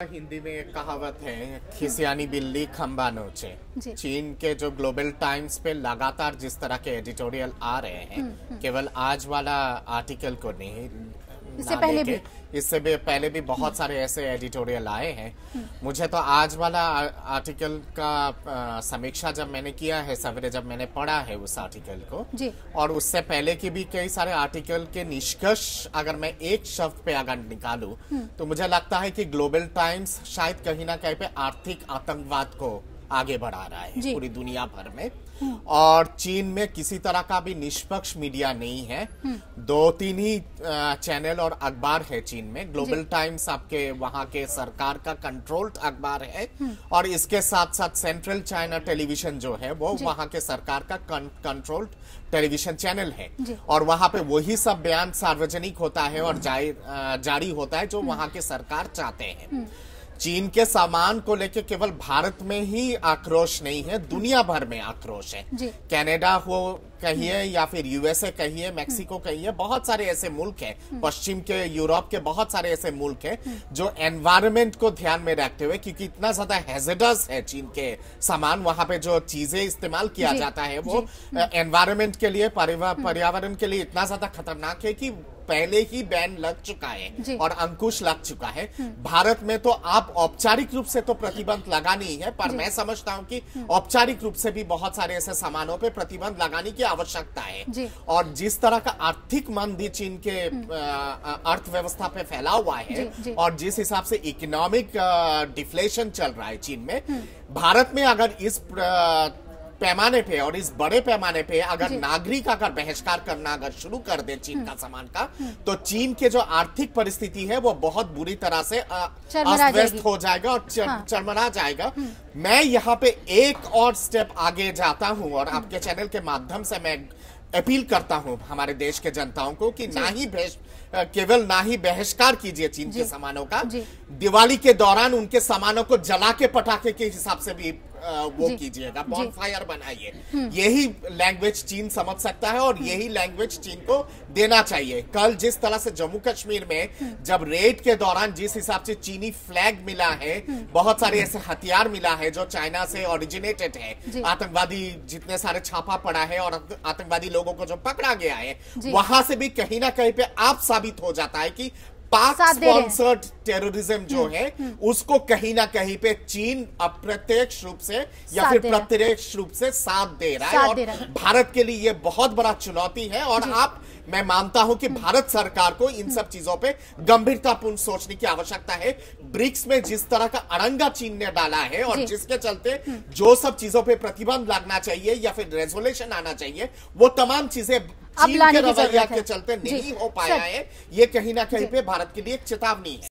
हिंदी में एक कहावत है, खिसियानी बिल्ली खंबा नोचे। चीन के जो ग्लोबल टाइम्स पे लगातार जिस तरह के एडिटोरियल आ रहे हैं, केवल आज वाला आर्टिकल को नहीं, इससे पहले भी बहुत सारे ऐसे एडिटोरियल आए हैं। मुझे तो आज वाला आर्टिकल का समीक्षा जब मैंने किया है, सवेरे जब मैंने पढ़ा है उस आर्टिकल को और उससे पहले की भी कई सारे आर्टिकल के निष्कर्ष अगर मैं एक शब्द पे अगर निकालूं तो मुझे लगता है कि ग्लोबल टाइम्स शायद कहीं ना कहीं पे आर्थिक आतंकवाद को आगे बढ़ा रहा है पूरी दुनिया भर में। और चीन में किसी तरह का भी निष्पक्ष मीडिया नहीं है। 2-3 ही चैनल और अखबार है चीन में। ग्लोबल टाइम्स आपके वहां के सरकार का कंट्रोल्ड अखबार है और इसके साथ साथ सेंट्रल चाइना टेलीविजन जो है वो वहां के सरकार का कंट्रोल्ड टेलीविजन चैनल है और वहां पे वही सब बयान सार्वजनिक होता है और जारी होता है जो वहां के सरकार चाहते हैं। चीन के सामान को लेके केवल भारत में ही आक्रोश नहीं है, दुनिया भर में आक्रोश है। कनाडा हो कहिए या फिर यूएसए कहिए, मैक्सिको कहिए, बहुत सारे ऐसे मुल्क हैं, पश्चिम के यूरोप के बहुत सारे ऐसे मुल्क हैं जो एनवायरनमेंट को ध्यान में रखते हुए, क्योंकि इतना ज्यादा हैजर्डस है चीन के सामान, वहां पे जो चीजें इस्तेमाल किया जाता है वो एनवायरनमेंट के लिए, पर्यावरण के लिए इतना ज्यादा खतरनाक है कि पहले ही बैन लग चुका है और अंकुश लग चुका है। भारत में तो आप औपचारिक रूप से तो प्रतिबंध लगानी ही है, पर मैं समझता हूं कि औपचारिक रूप से भी बहुत सारे ऐसे सामानों पे प्रतिबंध लगाने की आवश्यकता है। और जिस तरह का आर्थिक मंदी चीन के अर्थव्यवस्था पे फैला हुआ है और जिस हिसाब से इकोनॉमिक डिफ्लेशन चल रहा है चीन में, भारत में अगर इस पैमाने पे और इस बड़े पैमाने पे अगर नागरिक अगर बहिष्कार करना अगर शुरू कर दे चीन का सामान का, तो चीन के जो आर्थिक परिस्थिति है वो बहुत बुरी तरह से अस्त-व्यस्त हो जाएगा और चरमरा जाएगा। मैं यहाँ पे एक और स्टेप आगे जाता हूँ और आपके चैनल के माध्यम से मैं अपील करता हूं हमारे देश के जनताओं को कि केवल ना ही बहिष्कार कीजिए चीन के सामानों का, दिवाली के दौरान उनके सामानों को जला के पटाखे के हिसाब से भी वो कीजिएगा, बॉनफायर बनाइए। यही लैंग्वेज चीन समझ सकता है और यही लैंग्वेज चीन को देना चाहिए। कल जिस तरह से जम्मू कश्मीर में जब रेड के दौरान जिस हिसाब से चीनी फ्लैग मिला है, बहुत सारे ऐसे हथियार मिला है जो चाइना से ओरिजिनेटेड है, आतंकवादी जितने सारे छापा पड़ा है और आतंकवादी लोगों को जो पकड़ा गया है, वहां से भी कहीं ना कहीं पे आप साबित हो जाता है कि पाक स्पॉन्सर्ड टेररिज्म जो है उसको कहीं ना कहीं पे चीन अप्रत्यक्ष रूप से या फिर प्रत्यक्ष रूप से साथ दे रहा है और भारत के लिए ये बहुत बड़ा चुनौती है। और मैं मानता हूं कि भारत सरकार को इन सब चीजों पे गंभीरतापूर्ण सोचने की आवश्यकता है। ब्रिक्स में जिस तरह का अड़ंगा चीन ने डाला है और जिसके चलते जो सब चीजों पे प्रतिबंध लगना चाहिए या फिर रेजोल्यूशन आना चाहिए, वो तमाम चीजें चीन के रवैया के चलते नहीं हो पाया है। ये कहीं ना कहीं पे भारत के लिए एक चेतावनी है।